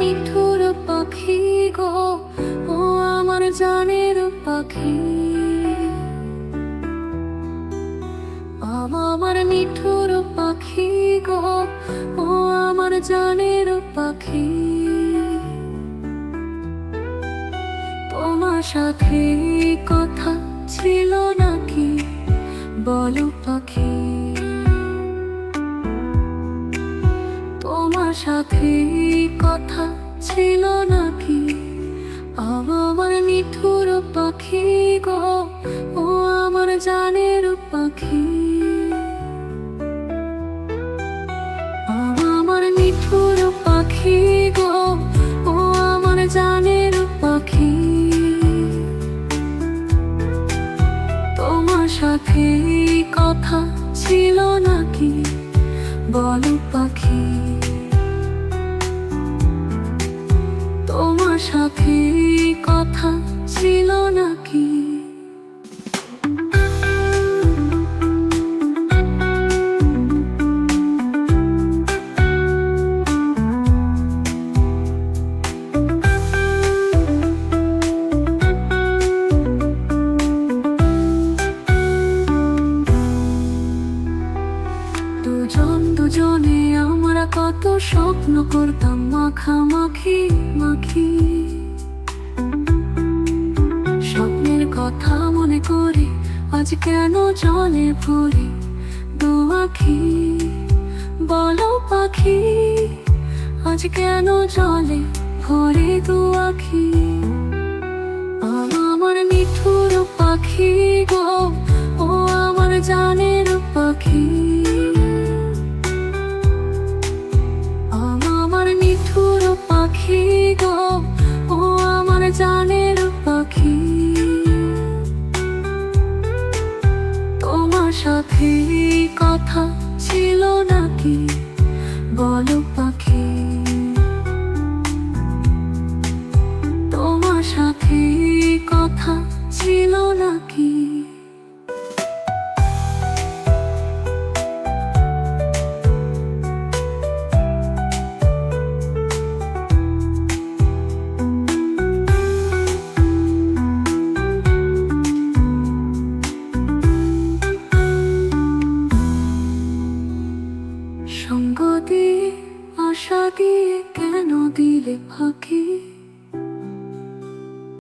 মিঠুর পাখি গো, ও আমার জানের পাখি। আমার মিঠুর পাখি গো, ও আমার জানের পাখি। তোমার সাথে কথা ছিল নাকি বলো পাখি? তোমার সাথে কথা ছিল নাকি? আমার মিঠুর পাখি গো, ও আমার জানের পাখি। আমার মিঠুর পাখি গো, ও আমার জানের পাখি। তোমার সাথে কথা ছিল নাকি বলো পাখি? তোমার সাথে কথা ছিল নাকি? দুজনে আমরা কত স্বপ্ন করতাম মাখামাখি মাখি। স্বপ্নের কথা মনে করে আজ কেন জলে ভরে দু আখি? বলো পাখি, আজ কেন জলে ভরে দু আখি? আমার মিঠুর পাখি গো, ও আমার জানের পাখি। পাখি গো, ও আমার জানের পাখি। তোমার সাথে কথা ছিল নাকি